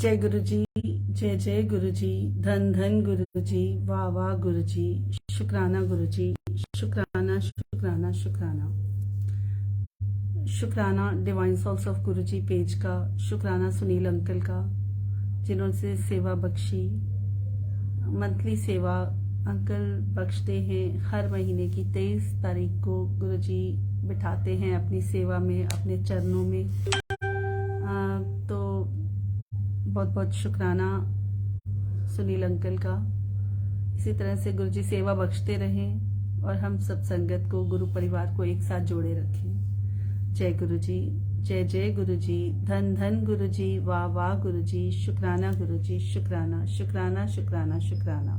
जय गुरु जी। जय जय गुरु जी। धन धन गुरु जी। वाह वाह गुरु जी। शुक्राना गुरु जी। शुक्राना शुक्राना शुक्राना शुक्राना divine souls of Guru ji page का। शुक्राना सुनील अंकल का, जिन्होंने सेवा बख्शी। मंथली सेवा अंकल बख्शते हैं। हर महीने की 23 तारीख को गुरु जी बिठाते हैं अपनी सेवा में, अपने चरणों में। तो बहुत बहुत शुक्राना सुनील अंकल का। इसी तरह से गुरु जी सेवा बख्शते रहें और हम सब संगत को, गुरु परिवार को एक साथ जोड़े रखें। जय गुरु जी। जय जय गुरु जी। धन धन गुरु जी। वाह वाह गुरु जी। शुक्राना गुरु जी। शुक्राना शुक्राना शुक्राना शुक्राना,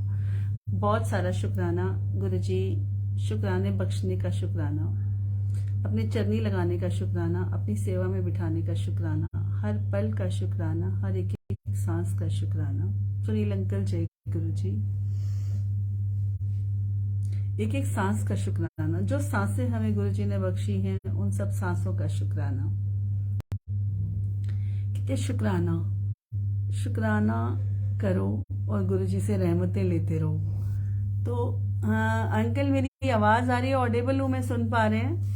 बहुत सारा शुक्राना गुरु जी। शुक्राने बख्शने का शुक्राना, अपने चरनी लगाने का शुक्राना, अपनी सेवा में बिठाने का शुक्राना, हर पल का शुक्राना, हर एक सांस का शुक्राना। सुनील अंकल जय गुरु जी। एक एक सांस का शुक्राना, जो सांसें हमें गुरु जी ने बख्शी हैं उन सब सांसों का शुक्राना। कितने शुक्राना। शुक्राना करो और गुरु जी से रहमतें लेते रहो। तो अंकल मेरी आवाज आ रही है? ऑडिबल हूं मैं? सुन पा रहे हैं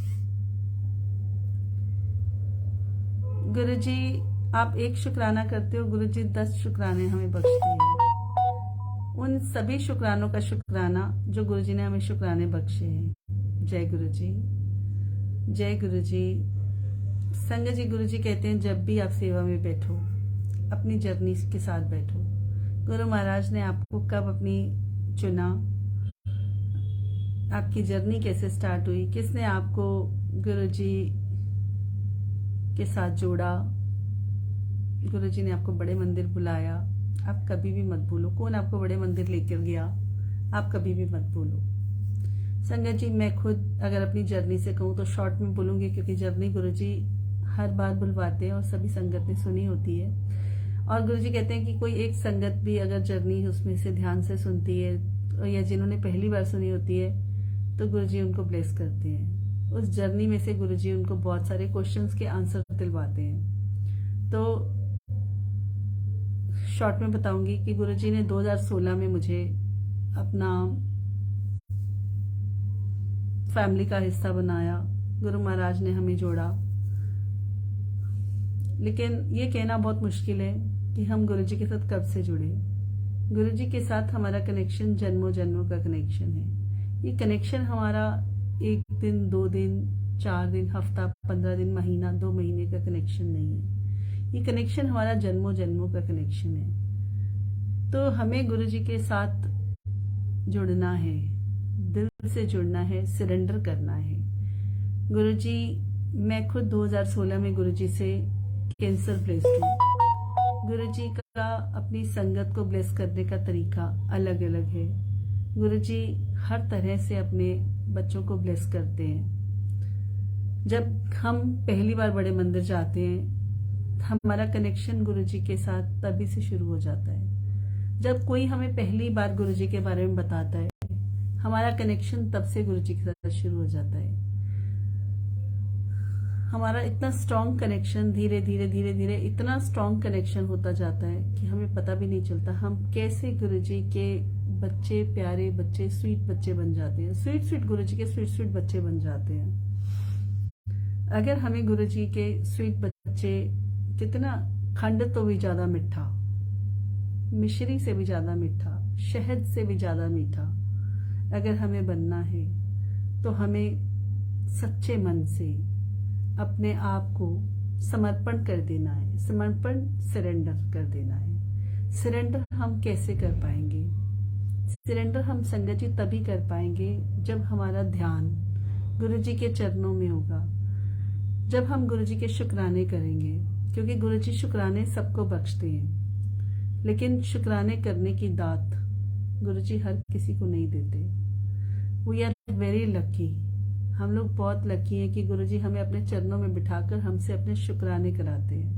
गुरु जी? आप एक शुक्राना करते हो, गुरु जी 10 शुक्राने हमें बख्शते हैं। उन सभी शुक्रानों का शुक्राना जो गुरु जी ने हमें शुक्राने बख्शे हैं। जय गुरु जी। जय गुरु जी। संगत जी, गुरु जी कहते हैं जब भी आप सेवा में बैठो, अपनी जर्नी के साथ बैठो। गुरु महाराज ने आपको कब अपनी चुना, आपकी जर्नी कैसे स्टार्ट हुई, किसने आपको गुरु जी के साथ जोड़ा, गुरु जी ने आपको बड़े मंदिर बुलाया, आप कभी भी मत भूलो। कौन आपको बड़े मंदिर लेकर गया, आप कभी भी मत भूलो। संगत जी, मैं खुद अगर अपनी जर्नी से कहूँ तो शॉर्ट में बोलूंगी, क्योंकि जर्नी गुरु जी हर बार बुलवाते हैं और सभी संगत ने सुनी होती है। और गुरु जी कहते हैं कि कोई एक संगत भी अगर जर्नी उसमें से ध्यान से सुनती है, या जिन्होंने पहली बार सुनी होती है, तो गुरु जी उनको ब्लेस करते हैं। उस जर्नी में से गुरु जी उनको बहुत सारे क्वेश्चंस के आंसर दिलवाते हैं। तो शॉर्ट में बताऊंगी कि गुरु जी ने 2016 में मुझे अपना फैमिली का हिस्सा बनाया। गुरु महाराज ने हमें जोड़ा। लेकिन ये कहना बहुत मुश्किल है कि हम गुरु जी के साथ कब से जुड़े। गुरु जी के साथ हमारा कनेक्शन जन्मों जन्मों का कनेक्शन है। ये कनेक्शन हमारा 1 दिन, 2 दिन, 4 दिन, हफ्ता, 15 दिन, महीना, 2 महीने का कनेक्शन नहीं है। ये कनेक्शन हमारा जन्मों जन्मों का कनेक्शन है। तो हमें गुरु जी के साथ जुड़ना है, दिल से जुड़ना है, सरेंडर करना है। गुरु जी, मैं खुद 2016 में गुरु जी से कैंसर ब्लेस्ड हूँ। गुरु जी का अपनी संगत को ब्लेस करने का तरीका अलग अलग है। गुरु जी हर तरह से अपने बच्चों को ब्लेस करते हैं। जब हम पहली बार बड़े मंदिर जाते हैं, हमारा कनेक्शन गुरु जी के साथ तभी से शुरू हो जाता है। जब कोई हमें पहली बार गुरु जी के बारे में बताता है, हमारा कनेक्शन तब से गुरु जी के साथ शुरू हो जाता है। हमारा इतना स्ट्रॉन्ग कनेक्शन धीरे धीरे धीरे धीरे इतना स्ट्रॉन्ग कनेक्शन होता जाता है कि हमें पता भी नहीं चलता हम कैसे गुरु जी के बच्चे, प्यारे बच्चे, स्वीट बच्चे बन जाते हैं। स्वीट स्वीट गुरु जी के स्वीट स्वीट बच्चे बन जाते हैं। अगर हमें गुरु जी के स्वीट बच्चे, कितना खंड तो भी ज्यादा मीठा, मिश्री से भी ज्यादा मीठा, शहद से भी ज्यादा मीठा अगर हमें बनना है, तो हमें सच्चे मन से अपने आप को समर्पण कर देना है। समर्पण, सरेंडर कर देना है। सरेंडर हम कैसे कर पाएंगे? सरेंडर हम संगत जी तभी कर पाएंगे जब हमारा ध्यान गुरु जी के चरणों में होगा, जब हम गुरु जी के शुक्राने करेंगे। क्योंकि गुरु जी शुक्राने सबको बख्शते हैं, लेकिन शुक्राने करने की दात गुरु जी हर किसी को नहीं देते। We are very lucky. हम लोग बहुत लकी हैं कि गुरु जी हमें अपने चरणों में बिठाकर हमसे अपने शुक्राने कराते हैं।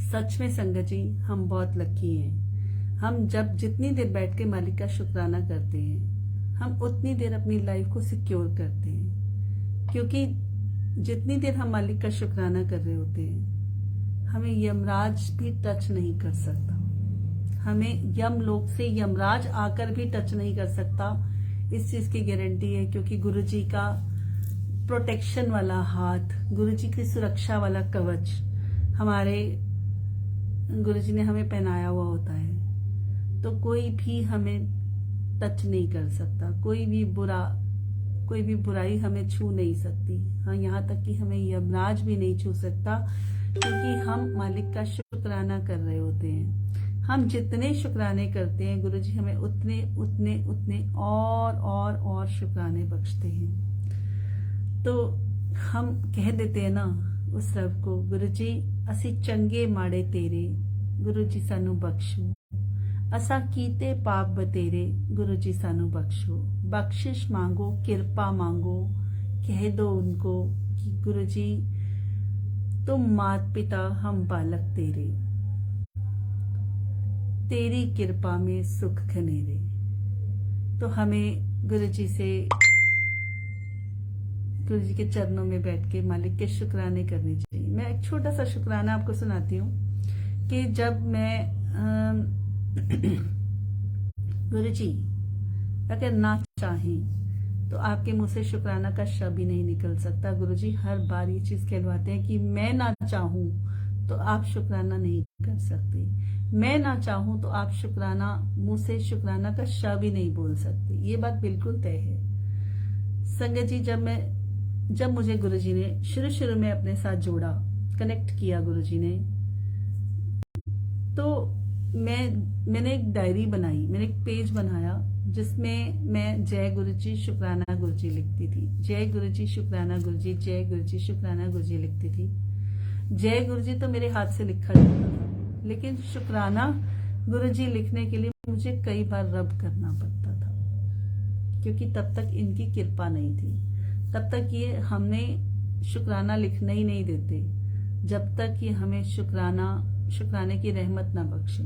सच में संगत जी, हम बहुत लकी हैं। हम जब जितनी देर बैठ के मालिक का शुक्राना करते हैं, हम उतनी देर अपनी लाइफ को सिक्योर करते हैं। क्योंकि जितनी देर हम मालिक का शुक्राना कर रहे होते हैं, हमें यमराज भी टच नहीं कर सकता, हमें यमलोक से यमराज आकर भी टच नहीं कर सकता। इस चीज की गारंटी है क्योंकि गुरुजी का प्रोटेक्शन वाला हाथ, गुरुजी की सुरक्षा वाला कवच हमारे गुरुजी ने हमें पहनाया हुआ होता है। तो कोई भी हमें टच नहीं कर सकता, कोई भी बुराई हमें छू नहीं सकती। हाँ, यहाँ तक कि हमें यमराज भी नहीं छू सकता, क्योंकि हम मालिक का शुक्राना कर रहे होते हैं। हम जितने शुक्राने करते हैं गुरुजी हमें उतने उतने उतने और शुक्राने बख्शते हैं। तो हम कह देते हैं ना उस रब को, गुरुजी असी चंगे माड़े तेरे, गुरुजी सानू बख्शो, असा कीते पाप बतेरे, गुरुजी सानू बख्शो। बख्शिश मांगो, कृपा मांगो, कह दो उनको कि गुरुजी तुम मात पिता हम बालक तेरे, तेरी कृपा में सुख घनेरे। तो हमें गुरुजी के चरणों में बैठ के मालिक के शुक्राने करने चाहिए। मैं एक छोटा सा शुक्राना आपको सुनाती हूँ कि जब मैं गुरुजी अगर ना चाहें तो आपके मुंह से शुक्राना का शब्द ही नहीं निकल सकता। गुरुजी हर बार ये चीज कहलवाते हैं कि मैं ना चाहूं तो आप शुक्राना नहीं कर सकते, मैं ना चाहूं तो आप शुक्राना, मुंह से शुक्राना का शब्द ही नहीं बोल सकते। ये बात बिल्कुल तय है। संगत जी, जब मुझे गुरुजी ने शुरू में अपने साथ जोड़ा, कनेक्ट किया गुरुजी ने, तो मैंने एक डायरी बनाई, मैंने एक पेज बनाया जिसमें मैं जय गुरुजी शुक्राना गुरुजी लिखती थी। जय गुरुजी शुक्राना गुरुजी, जय गुरुजी शुक्राना गुरुजी लिखती थी। जय गुरुजी तो मेरे हाथ से लिखा जाता था, लेकिन शुक्राना गुरुजी लिखने के लिए मुझे कई बार रब करना पड़ता था, क्योंकि तब तक इनकी कृपा नहीं थी। तब तक ये हमें शुक्राना लिखने ही नहीं देते जब तक ये हमें शुक्राने की रहमत ना बख्शे,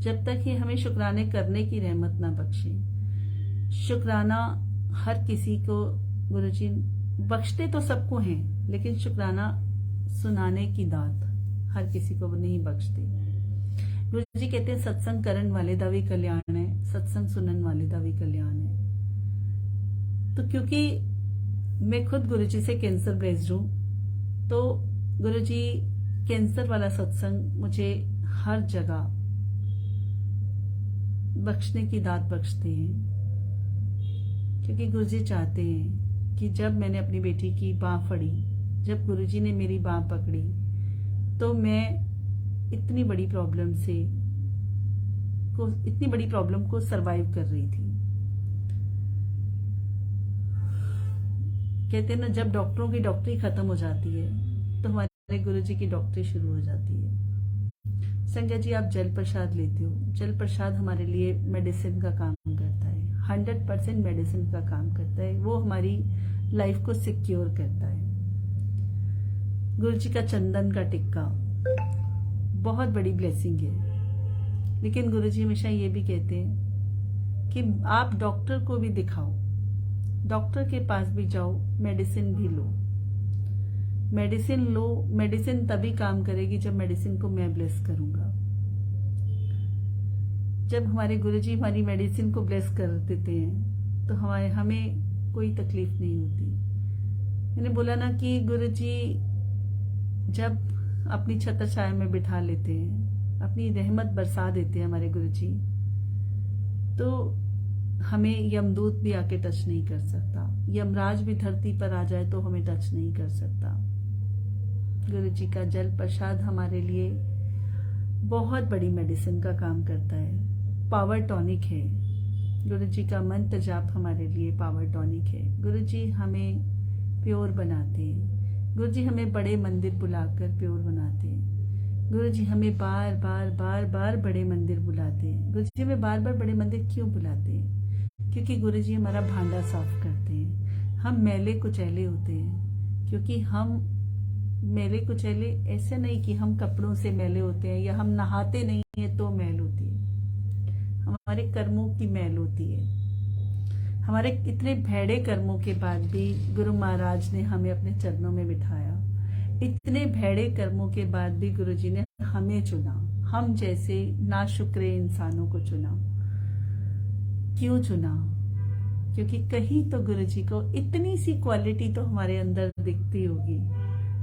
जब तक ये हमें शुक्राने करने की रहमत ना बख्शे। शुक्राना हर किसी को गुरुजी बख्शते तो सबको हैं, लेकिन शुक्राना सुनाने की दात हर किसी को नहीं बख्शते। गुरुजी कहते हैं सत्संग करन वाले दा भी कल्याण है, सत्संग सुनन वाले दा भी कल्याण है। तो क्योंकि मैं खुद गुरुजी से कैंसर ब्लेस्ड हूं, तो गुरुजी कैंसर वाला सत्संग मुझे हर जगह बख्शने की दात बख्शते हैं, क्योंकि गुरुजी चाहते हैं कि जब मैंने अपनी बेटी की बाह फड़ी, जब गुरुजी ने मेरी बाह पकड़ी, तो मैं इतनी बड़ी प्रॉब्लम को सरवाइव कर रही थी। कहते हैं ना, जब डॉक्टरों की डॉक्टरी खत्म हो जाती है तो हमारे गुरुजी की डॉक्टरी शुरू हो जाती है। संजय जी, आप जल प्रसाद लेते हो, जल प्रसाद हमारे लिए मेडिसिन का काम करता है, 100% मेडिसिन का काम करता है। वो हमारी लाइफ को सिक्योर करता है। गुरुजी का चंदन का टिक्का बहुत बड़ी ब्लेसिंग है, लेकिन गुरुजी हमेशा ये भी कहते हैं कि आप डॉक्टर को भी दिखाओ, डॉक्टर के पास भी जाओ, मेडिसिन भी लो। मेडिसिन लो, मेडिसिन तभी काम करेगी जब मेडिसिन को मैं ब्लेस करूंगा। जब हमारे गुरुजी हमारी मेडिसिन को ब्लेस कर देते हैं तो हमें कोई तकलीफ नहीं होती। मैंने बोला ना कि गुरुजी जब अपनी छत्र छाया में बिठा लेते हैं, अपनी रहमत बरसा देते हैं हमारे गुरुजी, तो हमें यमदूत भी आके टच नहीं कर सकता, यमराज भी धरती पर आ जाए तो हमें टच नहीं कर सकता। गुरुजी का जल प्रसाद हमारे लिए बहुत बड़ी मेडिसिन का काम करता है, पावर टॉनिक है। गुरुजी का मंत्र जाप हमारे लिए पावर टॉनिक है। गुरुजी हमें प्योर बनाते हैं, गुरुजी हमें बड़े मंदिर बुलाकर प्योर बनाते हैं। गुरुजी हमें बार बार बड़े मंदिर बुलाते हैं। गुरुजी हमें बार बार बड़े मंदिर क्यों बुलाते हैं? क्योंकि गुरुजी हमारा भांडा साफ करते हैं। हम मैले कुचैले होते हैं, क्योंकि हम मैले कुचैले ऐसे नहीं कि हम कपड़ों से मैले होते हैं या हम नहाते नहीं है तो मैल होती है, हमारे कर्मों की मैल होती है। हमारे इतने भैड़े कर्मों के बाद भी गुरु महाराज ने हमें अपने चरणों में बिठाया, इतने भैड़े कर्मों के बाद भी गुरुजी ने हमें चुना, हम जैसे नाशुक्रे इंसानों को चुना। क्यों चुना? क्योंकि कहीं तो गुरुजी को इतनी सी क्वालिटी तो हमारे अंदर दिखती होगी,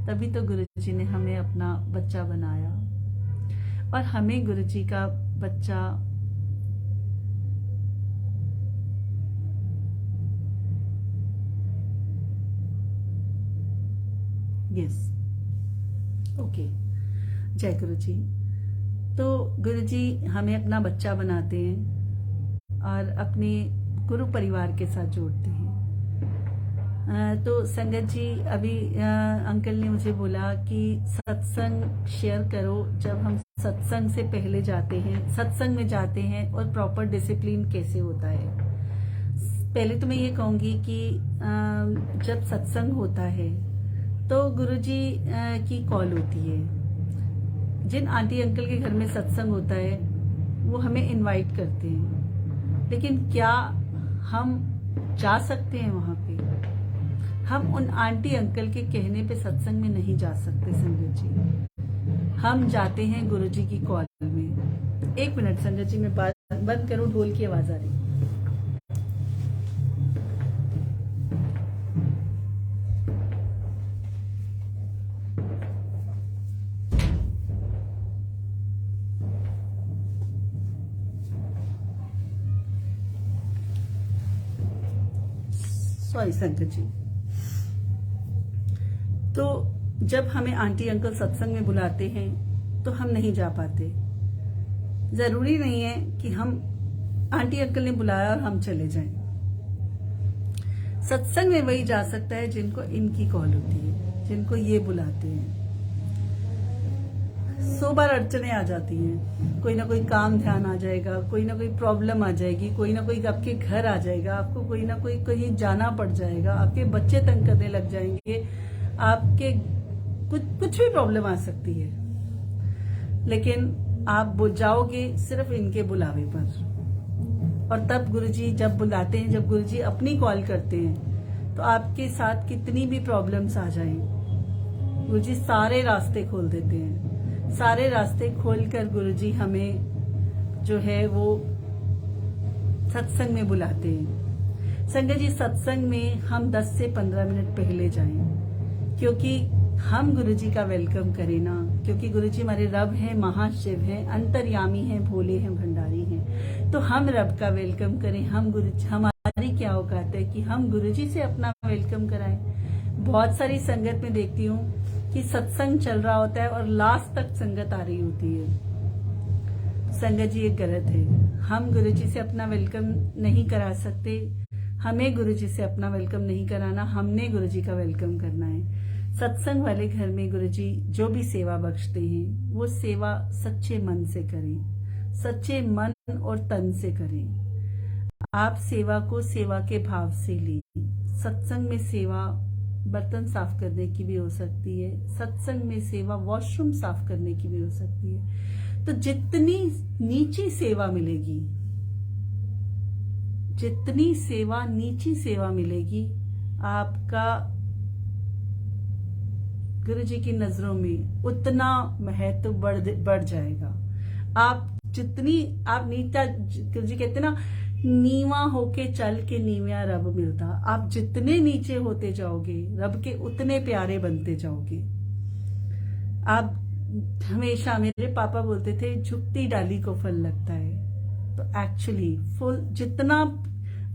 तभी तो गुरुजी ने हमें अपना बच्चा बनाया। और हमें गुरुजी का बच्चा यस ओके जय गुरुजी। तो गुरुजी हमें अपना बच्चा बनाते हैं और अपने गुरु परिवार के साथ जोड़ते हैं। तो संगत जी, अभी अंकल ने मुझे बोला कि सत्संग शेयर करो जब हम सत्संग से पहले जाते हैं, सत्संग में जाते हैं, और प्रॉपर डिसिप्लिन कैसे होता है। पहले तो मैं ये कहूँगी कि जब सत्संग होता है तो गुरुजी की कॉल होती है। जिन आंटी अंकल के घर में सत्संग होता है वो हमें इनवाइट करते हैं, लेकिन क्या हम जा सकते हैं वहां पे? हम उन आंटी अंकल के कहने पे सत्संग में नहीं जा सकते संगत जी। हम जाते हैं गुरुजी की कॉल में। एक मिनट संगत जी, मैं बात बंद करूं, ढोल की आवाज आ रही। सॉरी संगत जी। तो जब हमें आंटी अंकल सत्संग में बुलाते हैं तो हम नहीं जा पाते। जरूरी नहीं है कि हम आंटी अंकल ने बुलाया और हम चले जाएं। सत्संग में वही जा सकता है जिनको इनकी कॉल होती है, जिनको ये बुलाते हैं। 100 बार अड़चने आ जाती हैं, कोई ना कोई काम ध्यान आ जाएगा, कोई ना कोई प्रॉब्लम आ जाएगी, कोई ना कोई आपके घर आ जाएगा, आपको कोई ना कोई कहीं जाना पड़ जाएगा, आपके बच्चे तंग करने लग जाएंगे, आपके कुछ भी प्रॉब्लम आ सकती है। लेकिन आप जाओगे सिर्फ इनके बुलावे पर। और तब गुरुजी जब बुलाते हैं, जब गुरुजी अपनी कॉल करते हैं, तो आपके साथ कितनी भी प्रॉब्लम्स आ जाएं, गुरुजी सारे रास्ते खोल देते हैं। सारे रास्ते खोलकर गुरुजी हमें जो है वो सत्संग में बुलाते हैं। संगत जी, सत्संग में हम 10 से 15 मिनट पहले जाएं, क्योंकि हम गुरुजी का वेलकम करें ना। क्योंकि गुरुजी हमारे रब हैं, महाशिव हैं, अंतर्यामी हैं, भोले हैं, भंडारी हैं। तो हम रब का वेलकम करें। हम गुरुजी, हमारी क्या औकात है कि हम गुरुजी से अपना वेलकम कराएं। बहुत सारी संगत में देखती हूँ कि सत्संग चल रहा होता है और लास्ट तक संगत आ रही होती है। संगत जी, ये गलत है। हम गुरुजी से अपना वेलकम नहीं करा सकते। हमें गुरुजी से अपना वेलकम नहीं कराना, हमने गुरुजी का वेलकम करना है। सत्संग वाले घर में गुरुजी जो भी सेवा बख्शते हैं वो सेवा सच्चे मन से करें, सच्चे मन और तन से करें। आप सेवा को सेवा के भाव से लें। सत्संग में सेवा बर्तन साफ करने की भी हो सकती है, सत्संग में सेवा वॉशरूम साफ करने की भी हो सकती है। तो जितनी नीची सेवा मिलेगी, जितनी सेवा नीची सेवा मिलेगी, आपका गुरुजी की नजरों में उतना महत्व बढ़ जाएगा। आप जितनी आप नीचा, गुरुजी कहते ना, नीवा होके चल के नीविया रब मिलता। आप जितने नीचे होते जाओगे, रब के उतने प्यारे बनते जाओगे। आप हमेशा, मेरे पापा बोलते थे, झुकती डाली को फल लगता है। तो एक्चुअली फुल जितना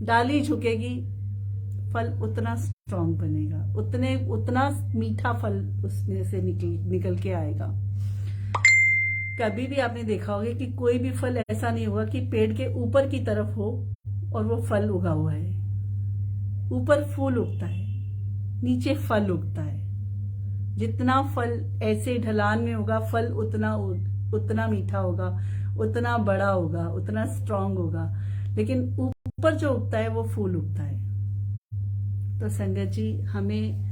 डाली झुकेगी, फल उतना स्ट्रांग बनेगा, उतना मीठा फल उसमें से निकल के आएगा। कभी भी आपने देखा होगा कि कोई भी फल ऐसा नहीं होगा कि पेड़ के ऊपर की तरफ हो और वो फल उगा हुआ है। ऊपर फूल उगता है, नीचे फल उगता है। जितना फल ऐसे ढलान में होगा, फल उतना मीठा होगा, उतना बड़ा होगा, उतना स्ट्रांग होगा। लेकिन ऊपर जो उगता है वो फूल उगता है। तो संगत जी, हमें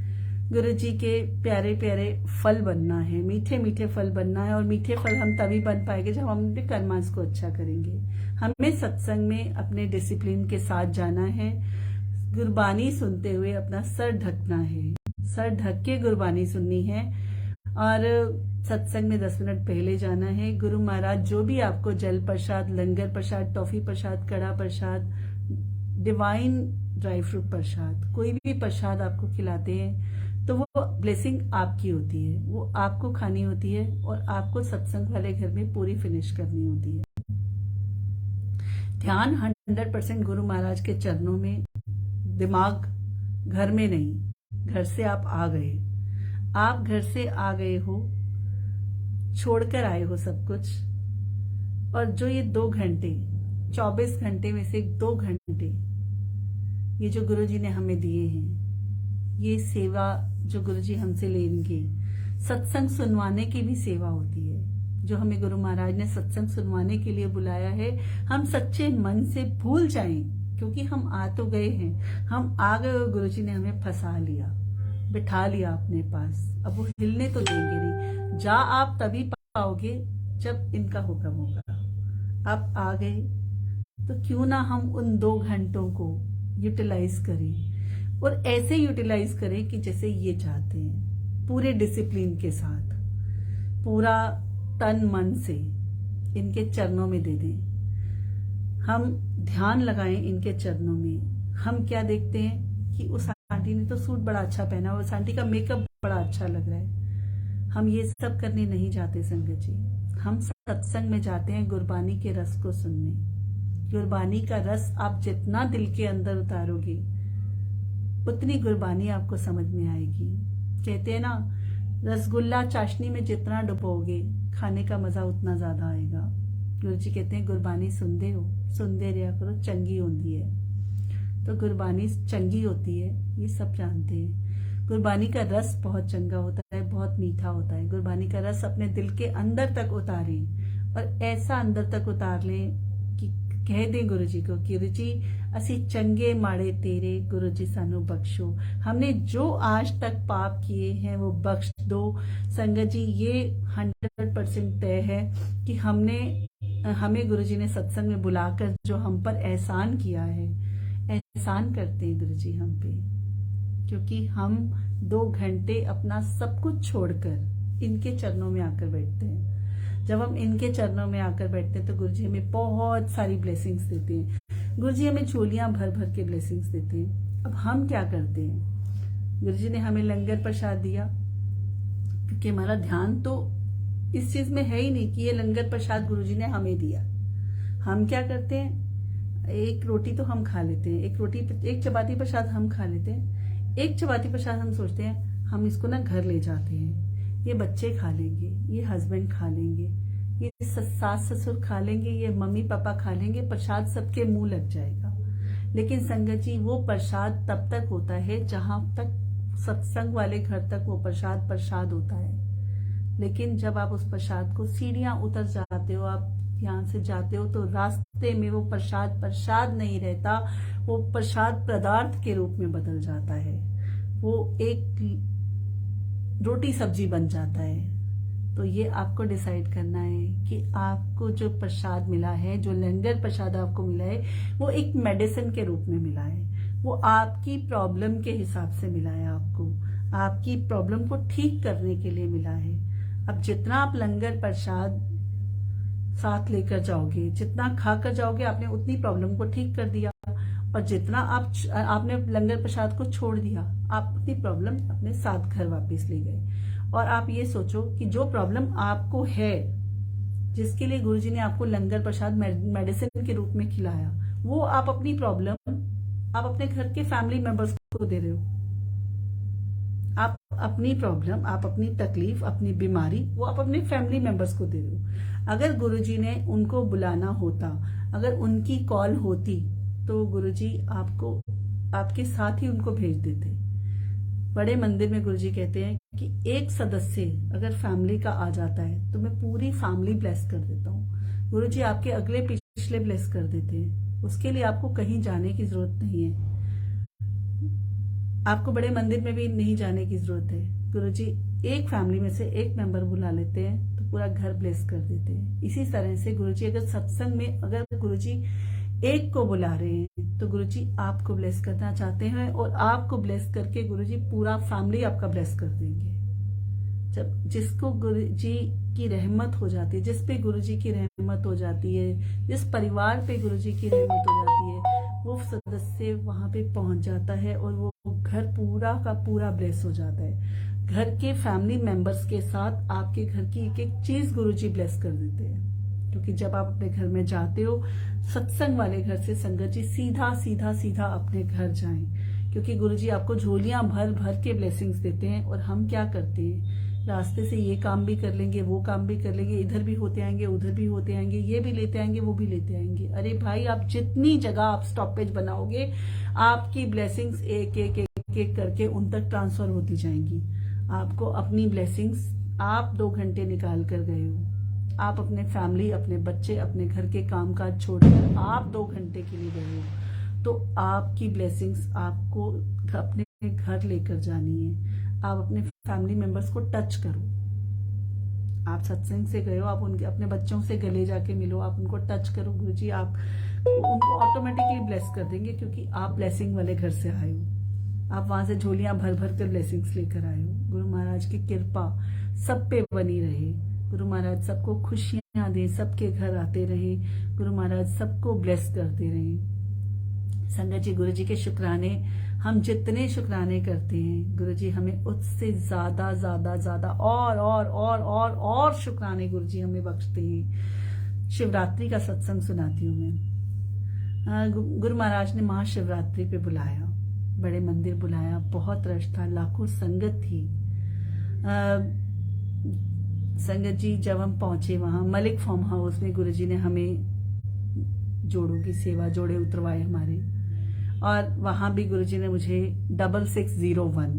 गुरुजी के प्यारे प्यारे फल बनना है, मीठे मीठे फल बनना है। और मीठे फल हम तभी बन पाएंगे जब हम अपने कर्मांश को अच्छा करेंगे। हमें सत्संग में अपने डिसिप्लिन के साथ जाना है, गुरबानी सुनते हुए अपना सर ढकना है, सर ढक के गुरबानी सुननी है। और सत्संग में 10 मिनट पहले जाना है। गुरु महाराज जो भी आपको जल प्रसाद, लंगर प्रसाद, टॉफी प्रसाद, कड़ा प्रसाद, डिवाइन ड्राई फ्रूट प्रसाद, कोई भी प्रसाद आपको खिलाते हैं तो वो ब्लेसिंग आपकी होती है, वो आपको खानी होती है और आपको सत्संग वाले घर में पूरी फिनिश करनी होती है। ध्यान 100% गुरु महाराज के चरणों में, दिमाग घर में नहीं। घर से आप आ गए, आप घर से आ गए हो, छोड़कर आए हो सब कुछ, और जो ये 2 घंटे, 24 घंटे में से 2 घंटे ये जो गुरुजी ने हमें दिए हैं, ये सेवा जो गुरुजी हमसे लेंगे, सत्संग सुनवाने की भी सेवा होती है जो हमें गुरु महाराज ने सत्संग सुनवाने के लिए बुलाया है। हम सच्चे मन से भूल जाएं, क्योंकि हम आ तो गए हैं, हम आ गए और गुरुजी ने हमें फंसा लिया, बिठा लिया अपने पास। अब वो हिलने तो देंगे नहीं। जा आप तभी पाओगे जब इनका हुक्म होगा। आप आ गए तो क्यों ना हम उन 2 घंटों को यूटिलाइज करें, और ऐसे यूटिलाइज करें कि जैसे ये चाहते हैं, पूरे डिसिप्लिन के साथ, पूरा तन मन से इनके चरणों में दे दें। हम ध्यान लगाएं इनके चरणों में। हम क्या देखते हैं कि उस आंटी ने तो सूट बड़ा अच्छा पहना, उस आंटी का मेकअप बड़ा अच्छा लग रहा है। हम ये सब करने नहीं जाते संगत जी। हम सत्संग में जाते हैं गुरबानी के रस को सुनने। गुरबानी का रस आप जितना दिल के अंदर उतारोगे, उतनी गुरबानी आपको समझ में आएगी। कहते हैं ना, रसगुल्ला चाशनी में जितना डुबोगे, खाने का मजा उतना ज्यादा आएगा। गुरुजी कहते हैं गुरबानी सुनते हो, सुनते रहा करो, चंगी होती है। तो गुरबानी चंगी होती है, ये सब जानते हैं। गुरबानी का रस बहुत चंगा होता है, बहुत मीठा होता है। गुरबानी का रस अपने दिल के अंदर तक उतारें, और ऐसा अंदर तक उतार लें कि कह दें गुरुजी को, गुरुजी असी चंगे माड़े तेरे, गुरुजी सानू बख्शो। हमने जो आज तक पाप किए हैं वो बख्श दो। संगत जी, ये 100% तय है कि हमें गुरुजी ने सत्संग में बुलाकर जो हम पर एहसान किया है, एहसान करते हैं गुरुजी हम पे, क्योंकि हम 2 घंटे अपना सब कुछ छोड़कर इनके चरणों में आकर बैठते हैं। जब हम इनके चरणों में आकर बैठते हैं तो गुरुजी हमें बहुत सारी ब्लेसिंग्स देते हैं। गुरुजी हमें झोलियां भर भर के ब्लेसिंग्स देते हैं। अब हम क्या करते हैं? गुरुजी ने हमें लंगर प्रसाद दिया, क्योंकि हमारा ध्यान तो इस चीज में है ही नहीं कि ये लंगर प्रसाद गुरुजी ने हमें दिया। हम क्या करते हैं? एक रोटी तो हम खा लेते हैं, एक चपाती प्रसाद हम खा लेते हैं। एक चपाती प्रसाद हम सोचते हैं हम इसको ना घर ले जाते हैं, ये बच्चे खा लेंगे, ये हस्बैंड खा लेंगे, ये सास ससुर खा लेंगे, ये मम्मी पापा खा लेंगे, प्रसाद सबके मुंह लग जाएगा। लेकिन संगत जी, वो प्रसाद तब तक होता है जहां तक सत्संग वाले घर तक वो प्रसाद होता है। लेकिन जब आप उस प्रसाद को, सीढ़ियां उतर जाते हो, आप यहाँ से जाते हो, तो रास्ते में वो प्रसाद नहीं रहता, वो प्रसाद पदार्थ के रूप में बदल जाता है। वो एक रोटी सब्जी बन जाता है। तो ये आपको डिसाइड करना है कि आपको जो प्रसाद मिला है, जो लंगर प्रसाद आपको मिला है, वो एक मेडिसिन के रूप में मिला है। वो आपकी प्रॉब्लम के हिसाब से मिला है, आपकी प्रॉब्लम को ठीक करने के लिए मिला है। अब जितना आप लंगर प्रसाद साथ लेकर जाओगे, जितना खाकर जाओगे, आपने उतनी प्रॉब्लम को ठीक कर दिया। और जितना आपने लंगर प्रसाद को छोड़ दिया, आप अपनी प्रॉब्लम अपने साथ घर वापस ले गए। और आप ये सोचो कि जो प्रॉब्लम आपको है, जिसके लिए गुरुजी ने आपको लंगर प्रसाद मेडिसिन के रूप में खिलाया, वो आप अपनी प्रॉब्लम आप अपने घर के फैमिली मेंबर्स को दे रहे हो। आप अपनी प्रॉब्लम, आप अपनी तकलीफ, अपनी बीमारी, वो आप अपने फैमिली मेंबर्स को दे रहे हो। अगर गुरुजी ने उनको बुलाना होता, अगर उनकी कॉल होती, तो गुरुजी आपको आपके साथ ही उनको भेज देते। बड़े मंदिर में गुरुजी कहते हैं कि एक सदस्य अगर फैमिली का आ जाता है तो मैं पूरी फैमिली ब्लेस कर देता हूँ। गुरुजी आपके अगले पिछले ब्लेस कर देते हैं। उसके लिए आपको कहीं जाने की जरूरत नहीं है, आपको बड़े मंदिर में भी नहीं जाने की जरूरत है। गुरुजी एक फैमिली में से एक मेंबर बुला लेते हैं तो पूरा घर ब्लेस कर देते हैं। इसी तरह से गुरुजी अगर सत्संग में, अगर गुरुजी एक को बुला रहे हैं, तो गुरुजी आपको ब्लेस करना चाहते हैं, और आपको ब्लेस करके गुरुजी पूरा फैमिली आपका ब्लेस कर देंगे। जब जिसको गुरु जी की रहमत हो जाती है, जिस पे गुरु जी की रहमत हो जाती है, जिस परिवार पे गुरु जी की रहमत हो जाती है, वो सदस्य वहां पे पहुंच जाता है और वो घर पूरा का पूरा ब्लेस हो जाता है। घर के फैमिली मेंबर्स के साथ आपके घर की एक एक चीज गुरु जी ब्लेस कर देते हैं। क्योंकि जब आप अपने घर में जाते हो, सत्संग वाले घर से संगत जी सीधा सीधा सीधा अपने घर जाएं, क्योंकि गुरुजी आपको झोलियां भर भर के ब्लेसिंग्स देते हैं। और हम क्या करते हैं, रास्ते से ये काम भी कर लेंगे, वो काम भी कर लेंगे, इधर भी होते आएंगे, उधर भी होते आएंगे, ये भी लेते आएंगे, वो भी लेते आएंगे। अरे भाई, आप जितनी जगह आप स्टॉपेज बनाओगे, आपकी ब्लेसिंग्स एक एक एक एक करके उन तक ट्रांसफर होती जाएंगी। आपको अपनी ब्लेसिंग्स, आप 2 घंटे निकाल कर गए हो, आप अपने फैमिली, अपने बच्चे, अपने घर के कामकाज छोड़कर आप 2 घंटे के लिए गए हो, तो आपकी ब्लेसिंग्स आपको अपने घर लेकर जानी है। आप अपने फैमिली मेंबर्स को टच करो। आप सत्संग से गए हो, आप उनके अपने बच्चों से गले जाके मिलो, आप उनको टच करो। गुरुजी आप उनको ऑटोमेटिकली ब्लेस कर देंगे, क्योंकि आप ब्लेसिंग वाले घर से आए हो। आप वहां से झोलियां भर भर कर ब्लेसिंग्स लेकर आए हो। गुरु महाराज की कृपा सब पे बनी रहे। गुरु महाराज सबको खुशियां दें, सबके घर आते रहे। गुरु महाराज सबको ब्लेस करते रहे। संगत जी, गुरु जी के शुक्राने, हम जितने शुक्राने करते हैं, गुरु जी हमें उससे ज्यादा ज्यादा ज्यादा और शुक्राने गुरु जी हमें बख्शते हैं। शिवरात्रि का सत्संग सुनाती हूँ मैं। गुरु महाराज ने महाशिवरात्रि पे बुलाया, बड़े मंदिर बुलाया, बहुत रश था, लाखों संगत थी। संगत जी, जब हम पहुंचे वहां मलिक फार्म हाउस में, गुरुजी ने हमें जोड़ों की सेवा, जोड़े उतरवाए हमारे। और वहां भी गुरुजी ने मुझे 6601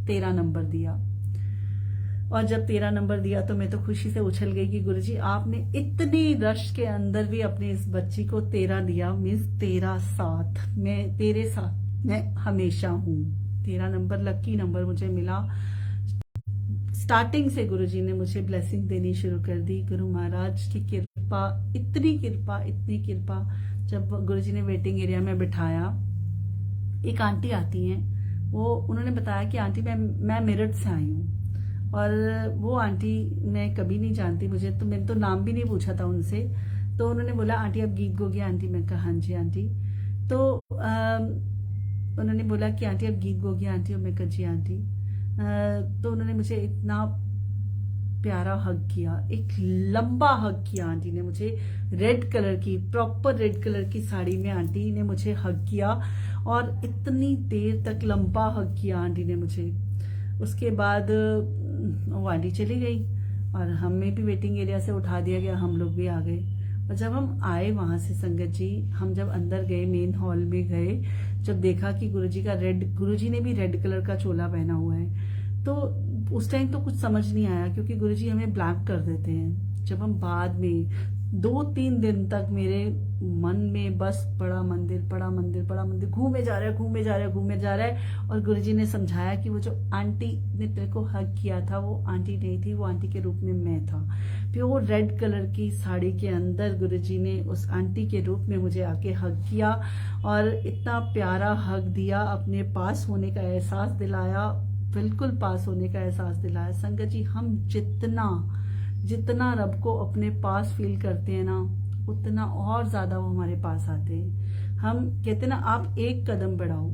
13 नंबर दिया। और जब 13 नंबर दिया तो मैं तो खुशी से उछल गई कि गुरुजी आपने इतनी रश के अंदर भी अपने इस बच्ची को 13 दिया, मीन्स तेरा साथ, मैं तेरे साथ मैं हमेशा हूं। 13 नंबर लकी नंबर मुझे मिला। स्टार्टिंग से गुरुजी ने मुझे ब्लेसिंग देनी शुरू कर दी। गुरु महाराज की कृपा, इतनी कृपा। जब गुरुजी ने वेटिंग एरिया में बिठाया, एक आंटी आती हैं, वो उन्होंने बताया कि आंटी मैं मेरठ से आई हूँ। और वो आंटी मैं कभी नहीं जानती, मुझे तो मैंने तो नाम भी नहीं पूछा था उनसे। तो उन्होंने बोला, आंटी आप गीत गोगे आंटी? मैं कहा हाँ जी आंटी। तो उन्होंने बोला कि आंटी आप गीत गोगे आंटी? और मैं कहा जी आंटी। तो उन्होंने मुझे इतना प्यारा हग किया, एक लंबा हग किया आंटी ने मुझे। रेड कलर की, प्रॉपर रेड कलर की साड़ी में आंटी ने मुझे हग किया और इतनी देर तक लंबा हग किया आंटी ने मुझे। उसके बाद वो आंटी चली गई और हमें भी वेटिंग एरिया से उठा दिया गया, हम लोग भी आ गए। और जब हम आए वहां से संगत जी, हम जब अंदर गए, मेन हॉल में गए, जब देखा कि गुरुजी ने भी रेड कलर का चोला पहना हुआ है, तो उस टाइम तो कुछ समझ नहीं आया, क्योंकि गुरुजी हमें ब्लैंक कर देते हैं। जब हम बाद में 2-3 दिन तक मेरे मन में बस बड़ा मंदिर घूमे जा रहा है। और गुरुजी ने समझाया कि वो जो आंटी ने तेरे को हग किया था, वो आंटी नहीं थी, वो आंटी के रूप में मैं था। प्योर रेड कलर की साड़ी के अंदर गुरुजी ने उस आंटी के रूप में मुझे आके हग किया और इतना प्यारा हग दिया, अपने पास होने का एहसास दिलाया, बिल्कुल पास होने का एहसास दिलाया। संगत जी, हम जितना रब को अपने पास फील करते हैं ना, उतना और ज्यादा वो हमारे पास आते हैं। हम कहते हैं ना, आप एक कदम बढ़ाओ,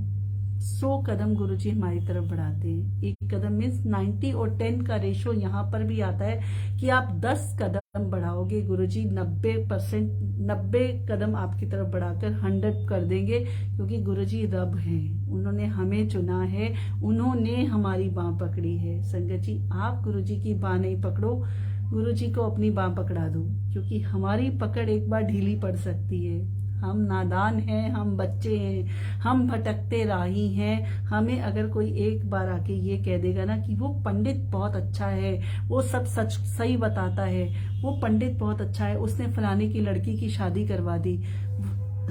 100 कदम गुरुजी हमारी तरफ बढ़ाते हैं। एक कदम मीन्स 90 और 10 का रेशो यहाँ पर भी आता है कि आप 10 कदम बढ़ाओगे, गुरुजी 90 कदम आपकी तरफ बढ़ाकर 100 कर देंगे, क्योंकि गुरुजी रब हैं, उन्होंने हमें चुना है, उन्होंने हमारी बाह पकड़ी है। संगत जी, आप गुरुजी की बाह नहीं पकड़ो, गुरुजी को अपनी बाह पकड़ा दो, क्योंकि हमारी पकड़ एक बार ढीली पड़ सकती है। हम नादान हैं, हम बच्चे हैं, हम भटकते राही हैं। हमें अगर कोई एक बार आके ये कह देगा ना कि वो पंडित बहुत अच्छा है, वो सब सच सही बताता है, वो पंडित बहुत अच्छा है, उसने फलाने की लड़की की शादी करवा दी,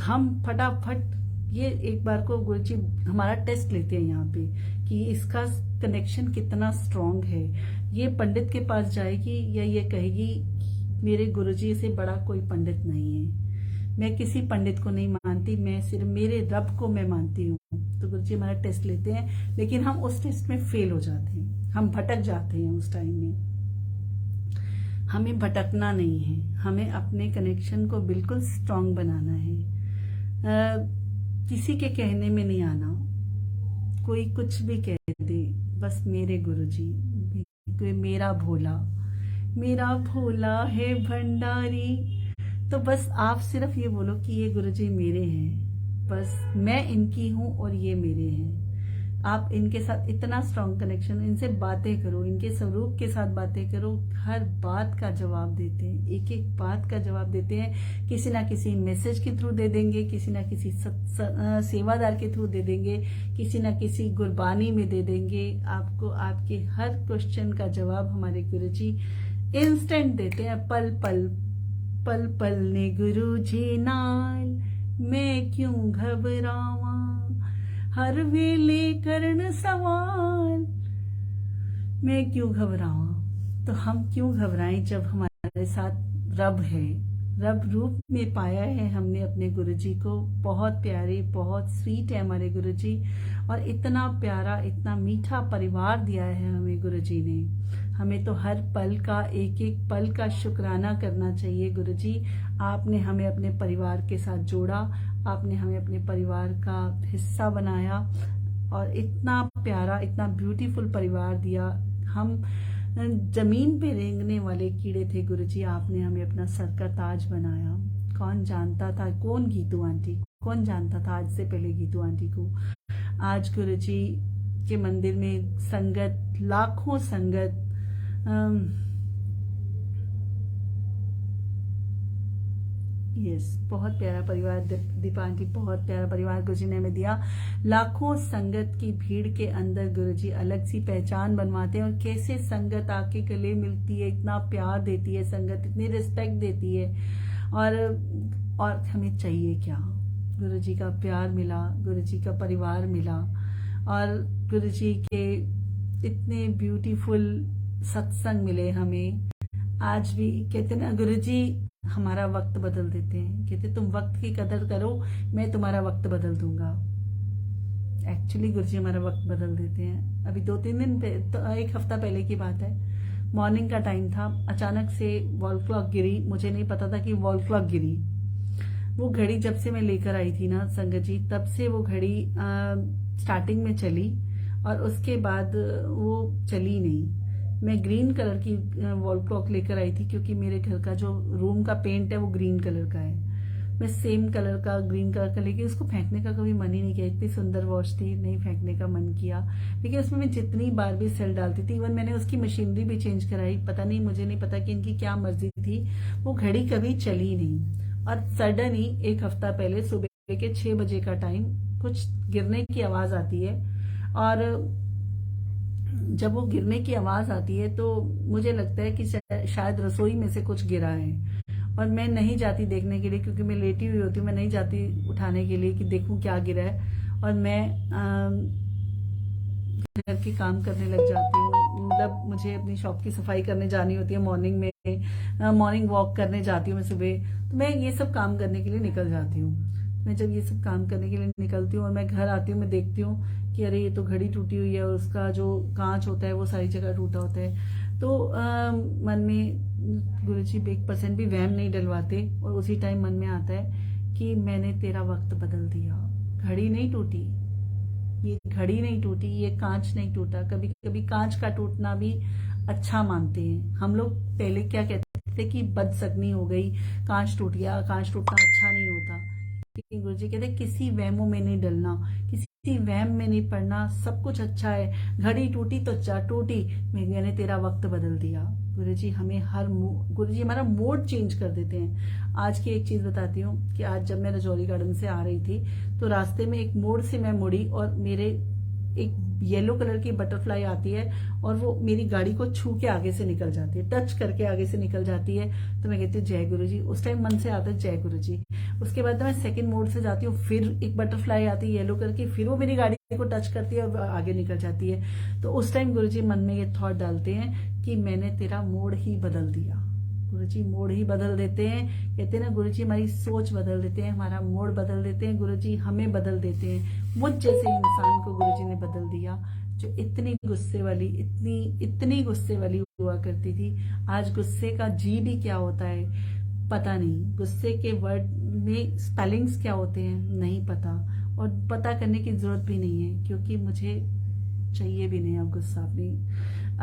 हम फटाफट ये एक बार को गुरुजी हमारा टेस्ट लेते हैं यहाँ पे कि इसका कनेक्शन कितना स्ट्रांग है। ये पंडित के पास जाएगी या ये कहेगी मेरे गुरुजी से बड़ा कोई पंडित नहीं है। मैं किसी पंडित को नहीं मानती, मैं सिर्फ मेरे रब को मैं मानती हूँ। तो गुरुजी हमारा टेस्ट लेते हैं, लेकिन हम उस टेस्ट में फेल हो जाते हैं। हम भटक जाते हैं उस टाइम में। हमें भटकना नहीं है, हमें अपने कनेक्शन को बिल्कुल स्ट्रांग बनाना है। किसी के कहने में नहीं आना, कोई कुछ भी कह दे, बस मेरे गुरुजी, कोई मेरा भोला है भंडारी, तो बस आप सिर्फ ये बोलो कि ये गुरुजी मेरे हैं, बस मैं इनकी हूं और ये मेरे हैं। आप इनके साथ इतना स्ट्रांग कनेक्शन, इनसे बातें करो, इनके स्वरूप के साथ बातें करो, हर बात का जवाब देते हैं, एक एक बात का जवाब देते हैं। किसी ना किसी मैसेज के थ्रू दे देंगे, किसी ना किसी सेवादार के थ्रू दे देंगे, किसी ना किसी गुरबानी में दे देंगे। आपको आपके हर क्वेश्चन का जवाब हमारे गुरुजी इंस्टेंट देते हैं। पल पल ने गुरुजी नाल, मैं क्यों घबरावा, हर वेले करन सवाल, मैं क्यों घबरावा। तो हम क्यों घबराएं जब हमारे साथ रब है। रब रूप में पाया है हमने अपने गुरुजी को। बहुत प्यारे, बहुत स्वीट है हमारे गुरुजी, और इतना प्यारा, इतना मीठा परिवार दिया है हमें गुरुजी ने। हमें तो हर पल का, एक एक पल का शुक्राना करना चाहिए। गुरुजी, आपने हमें अपने परिवार के साथ जोड़ा, आपने हमें अपने परिवार का हिस्सा बनाया, और इतना प्यारा, इतना ब्यूटीफुल परिवार दिया। हम जमीन पे रेंगने वाले कीड़े थे गुरुजी, आपने हमें अपना सर का ताज बनाया। कौन जानता था, कौन गीतू आंटी, कौन जानता था आज से पहले गीतू आंटी को। आज गुरुजी के मंदिर में संगत, लाखों संगत, यस, बहुत प्यारा परिवार दीपा आंटी, बहुत प्यारा परिवार गुरुजी ने हमें दिया। लाखों संगत की भीड़ के अंदर गुरुजी अलग सी पहचान बनवाते हैं, और कैसे संगत आके गले मिलती है, इतना प्यार देती है संगत, इतनी रिस्पेक्ट देती है। और हमें चाहिए क्या, गुरुजी का प्यार मिला, गुरुजी का परिवार मिला, और गुरुजी के इतने ब्यूटीफुल सत्संग मिले हमें। आज भी कहते ना गुरुजी हमारा वक्त बदल देते हैं, कहते तुम वक्त की कदर करो, मैं तुम्हारा वक्त बदल दूंगा। एक्चुअली गुरुजी हमारा वक्त बदल देते हैं। अभी 2-3 दिन तो 1 हफ्ता पहले की बात है, मॉर्निंग का टाइम था, अचानक से वॉल क्लॉक गिरी। मुझे नहीं पता था कि वॉल क्लॉक गिरी। वो घड़ी जब से मैं लेकर आई थी ना संगत जी, तब से वो घड़ी स्टार्टिंग में चली, और उसके बाद वो चली नहीं। मैं ग्रीन कलर की वॉल क्लॉक लेकर आई थी, क्योंकि मेरे घर का जो रूम का पेंट है वो ग्रीन कलर का है। मैं सेम कलर का, ग्रीन कलर का लेके, उसको फेंकने का कभी मन ही नहीं किया। इतनी सुंदर वॉच थी, नहीं फेंकने का मन किया। लेकिन उसमें मैं जितनी बार भी सेल डालती थी, इवन मैंने उसकी मशीनरी भी चेंज कराई, पता नहीं, मुझे नहीं पता कि इनकी क्या मर्जी थी, वो घड़ी कभी चली नहीं। और सडन ही 1 हफ्ता पहले सुबह के 6 बजे का टाइम, कुछ गिरने की आवाज आती है, और जब वो गिरने की आवाज आती है तो मुझे लगता है कि शायद रसोई में से कुछ गिरा है, और मैं नहीं जाती देखने के लिए, क्योंकि मैं लेटी हुई होती हूँ, मैं नहीं जाती उठाने के लिए कि देखूं क्या गिरा है। और मैं घर के काम करने लग जाती हूँ। मतलब मुझे अपनी शॉप की सफाई करने जानी होती है मॉर्निंग में, मॉर्निंग वॉक करने जाती हूँ मैं सुबह, तो मैं ये सब काम करने के लिए निकल जाती हूँ। मैं जब ये सब काम करने के लिए निकलती हूँ और मैं घर आती हूँ, मैं देखती हूँ कि अरे ये तो घड़ी टूटी हुई है, और उसका जो कांच होता है वो सारी जगह टूटा होता है। तो मन में गुरुजी 1% भी वहम नहीं डलवाते, और उसी टाइम मन में आता है कि मैंने तेरा वक्त बदल दिया। घड़ी नहीं टूटी, ये घड़ी नहीं टूटी, ये कांच नहीं टूटा। कभी कभी कांच का टूटना भी अच्छा मानते हैं हम लोग। पहले क्या कहते थे कि बदसगनी हो गई, कांच टूट गया, कांच टूटना अच्छा नहीं होता। लेकिन गुरुजी कहते किसी वहमों में नहीं डलना, किसी वहम में नहीं पड़ना, सब कुछ अच्छा है। घड़ी टूटी तो टूटी, मैंने तेरा वक्त बदल दिया। गुरुजी हमें गुरुजी हमारा मोड चेंज कर देते हैं। आज की एक चीज बताती हूँ कि आज जब मैं रजौरी गार्डन से आ रही थी, तो रास्ते में एक मोड़ से मैं मुड़ी, और मेरे एक येलो कलर की बटरफ्लाई आती है, और वो मेरी गाड़ी को छू के आगे से निकल जाती है, टच करके आगे से निकल जाती है। तो मैं कहती हूँ जय गुरुजी, उस टाइम मन से आता है जय गुरुजी। उसके बाद मैं सेकंड मोड से जाती हूँ, फिर एक बटरफ्लाई आती है येलो कलर की, फिर वो मेरी गाड़ी को टच करती है और आगे निकल जाती है। तो उस टाइम गुरुजी मन में ये थॉट डालते हैं कि मैंने तेरा मोड ही बदल दिया। गुरुजी मोड़ ही बदल देते हैं। कहते हैं ना, गुरुजी हमारी सोच बदल देते हैं, हमारा मोड़ बदल देते हैं, गुरुजी हमें बदल देते हैं। मुझ जैसे इंसान को गुरुजी ने बदल दिया, जो इतनी गुस्से वाली, इतनी गुस्से वाली हुआ करती थी, आज गुस्से का जी भी क्या होता है पता नहीं, गुस्से के वर्ड में स्पेलिंग्स क्या होते हैं नहीं पता, और पता करने की जरूरत भी नहीं है, क्योंकि मुझे चाहिए भी नहीं अब गुस्सा।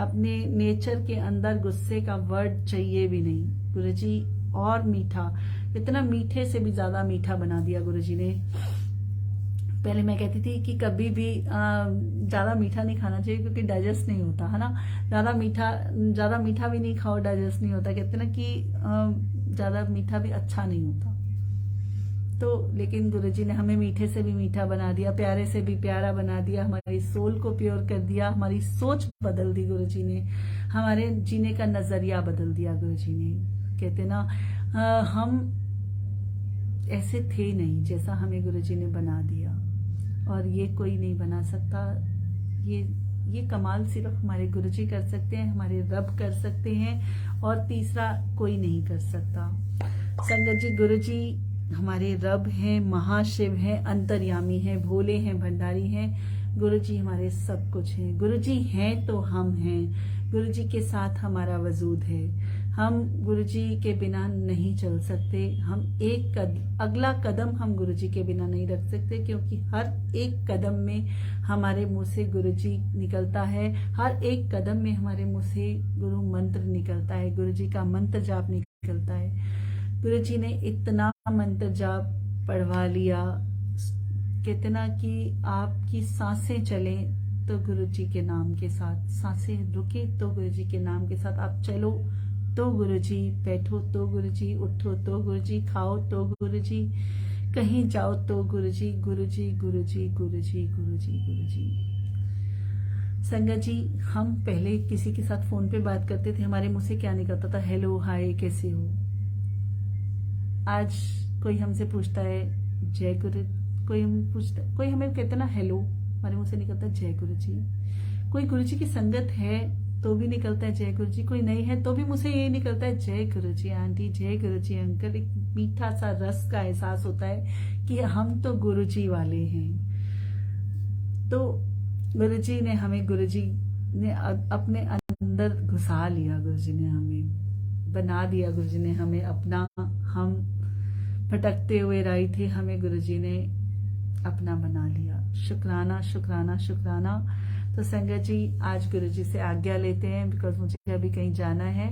अपने नेचर के अंदर गुस्से का वर्ड चाहिए भी नहीं। गुरुजी और मीठा, इतना मीठे से भी ज्यादा मीठा बना दिया गुरुजी ने। पहले मैं कहती थी कि कभी भी ज्यादा मीठा नहीं खाना चाहिए, क्योंकि डाइजेस्ट नहीं होता है ना। ज्यादा मीठा भी नहीं खाओ, डाइजेस्ट नहीं होता। कहते ना कि ज्यादा मीठा भी अच्छा नहीं होता। तो लेकिन गुरुजी ने हमें मीठे से भी मीठा बना दिया, प्यारे से भी प्यारा बना दिया, हमारी सोल को प्योर कर दिया, हमारी सोच बदल दी गुरुजी ने, हमारे जीने का नजरिया बदल दिया गुरुजी ने। कहते ना हम ऐसे थे नहीं, जैसा हमें गुरुजी ने बना दिया, और ये कोई नहीं बना सकता। ये कमाल सिर्फ हमारे गुरुजी कर सकते हैं, हमारे रब कर सकते हैं, और तीसरा कोई नहीं कर सकता। संगत जी, गुरुजी हमारे रब हैं, महाशिव हैं, अंतर्यामी हैं, भोले हैं, भंडारी हैं। गुरुजी हमारे सब कुछ हैं। गुरुजी हैं तो हम हैं। गुरुजी के साथ हमारा वजूद है। हम गुरुजी के बिना नहीं चल सकते। हम अगला कदम हम गुरुजी के बिना नहीं रख सकते, क्योंकि हर एक कदम में हमारे मुंह से गुरुजी निकलता है। हर एक कदम में हमारे मुंह से गुरु मंत्र निकलता है, गुरुजी का मंत्र जाप निकलता है। गुरुजी ने इतना मंत्र जाप पढ़वा लिया, कितना कि आपकी सांसें चले तो गुरुजी के नाम के साथ, सांसें रुके तो गुरुजी के नाम के साथ, आप चलो तो गुरुजी, बैठो तो गुरुजी, उठो तो गुरुजी, खाओ तो गुरुजी, कहीं जाओ तो गुरुजी, गुरुजी गुरुजी गुरुजी गुरुजी गुरुजी। संगत जी, हम पहले किसी के साथ फोन पे बात करते थे, हमारे मुंह से क्या निकलता था? हेलो, हाय, कैसे हो। आज कोई हमसे पूछता है जय गुरु, कोई हमें कहता ना हेलो, हमारे मुंह से निकलता है जय गुरु जी। कोई गुरु जी की संगत है तो भी निकलता है जय गुरु जी, कोई नहीं है तो भी मुझसे यही निकलता है जय गुरु जी आंटी, जय गुरु जी अंकल। एक मीठा सा रस का एहसास होता है कि हम तो गुरु जी वाले हैं। तो गुरु जी ने हमें, गुरु जी ने अपने अंदर घुसा लिया, गुरु जी ने हमें बना दिया, गुरु जी ने हमें अपना, हम भटकते हुए राही थे, हमें गुरुजी ने अपना बना लिया। शुक्राना शुक्राना शुक्राना। तो संगत जी, आज गुरुजी से आज्ञा लेते हैं, बिकॉज मुझे अभी कहीं जाना है,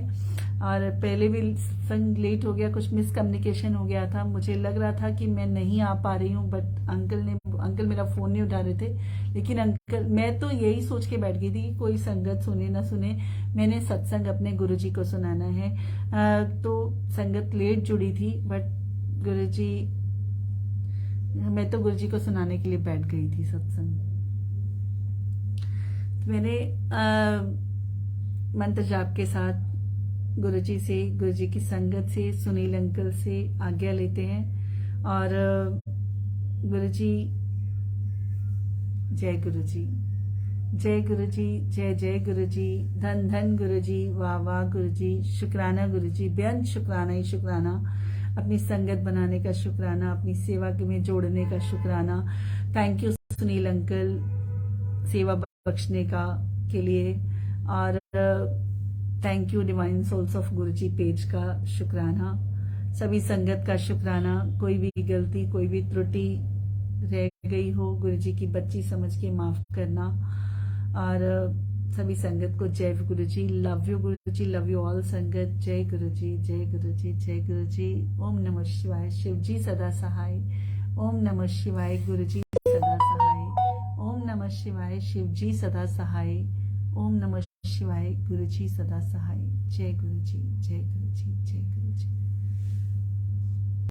और पहले भी संग लेट हो गया, कुछ मिसकम्युनिकेशन हो गया था। मुझे लग रहा था कि मैं नहीं आ पा रही हूँ, बट अंकल मेरा फोन नहीं उठा रहे थे। लेकिन अंकल, मैं तो यही सोच के बैठ गई थी कि कोई संगत सुने ना सुने, मैंने सत्संग अपने गुरुजी को सुनाना है। तो संगत लेट जुड़ी थी, बट गुरुजी, मैं तो गुरुजी को सुनाने के लिए बैठ गई थी सत्संग। मैंने मंत्र जाप के साथ गुरुजी से, गुरुजी की संगत से, सुनील अंकल से आज्ञा लेते हैं। और गुरुजी, जय गुरुजी, जय गुरुजी, जय जय गुरुजी, धन धन गुरुजी, वाह वाह गुरुजी, शुक्राना गुरुजी, बेअंत शुक्राना ही शुक्राना। अपनी संगत बनाने का शुक्राना, अपनी सेवा में जोड़ने का शुक्राना। थैंक यू सुनील अंकल, सेवा बख्शने के लिए। और thank you divine souls of Guruji page का शुक्राना। सभी संगत का शुक्राना। कोई भी गलती, कोई भी त्रुटि रह गई हो, गुरुजी की बच्ची समझ के माफ करना। और सभी संगत को जय Guruji, love you Guruji, love you all संगत। जय गुरुजी, जय गुरुजी, जय गुरुजी। ओम नमः शिवाय, शिव जी सदा सहाय। ओम नमः शिवाय, गुरुजी सदा सहाय। ओम नमः शिवाय, शिव जी सदा सहाय। ओम नमः शिवाय, गुरुजी सदा सहाय। जय गुरुजी, जय गुरुजी, जय गुरुजी।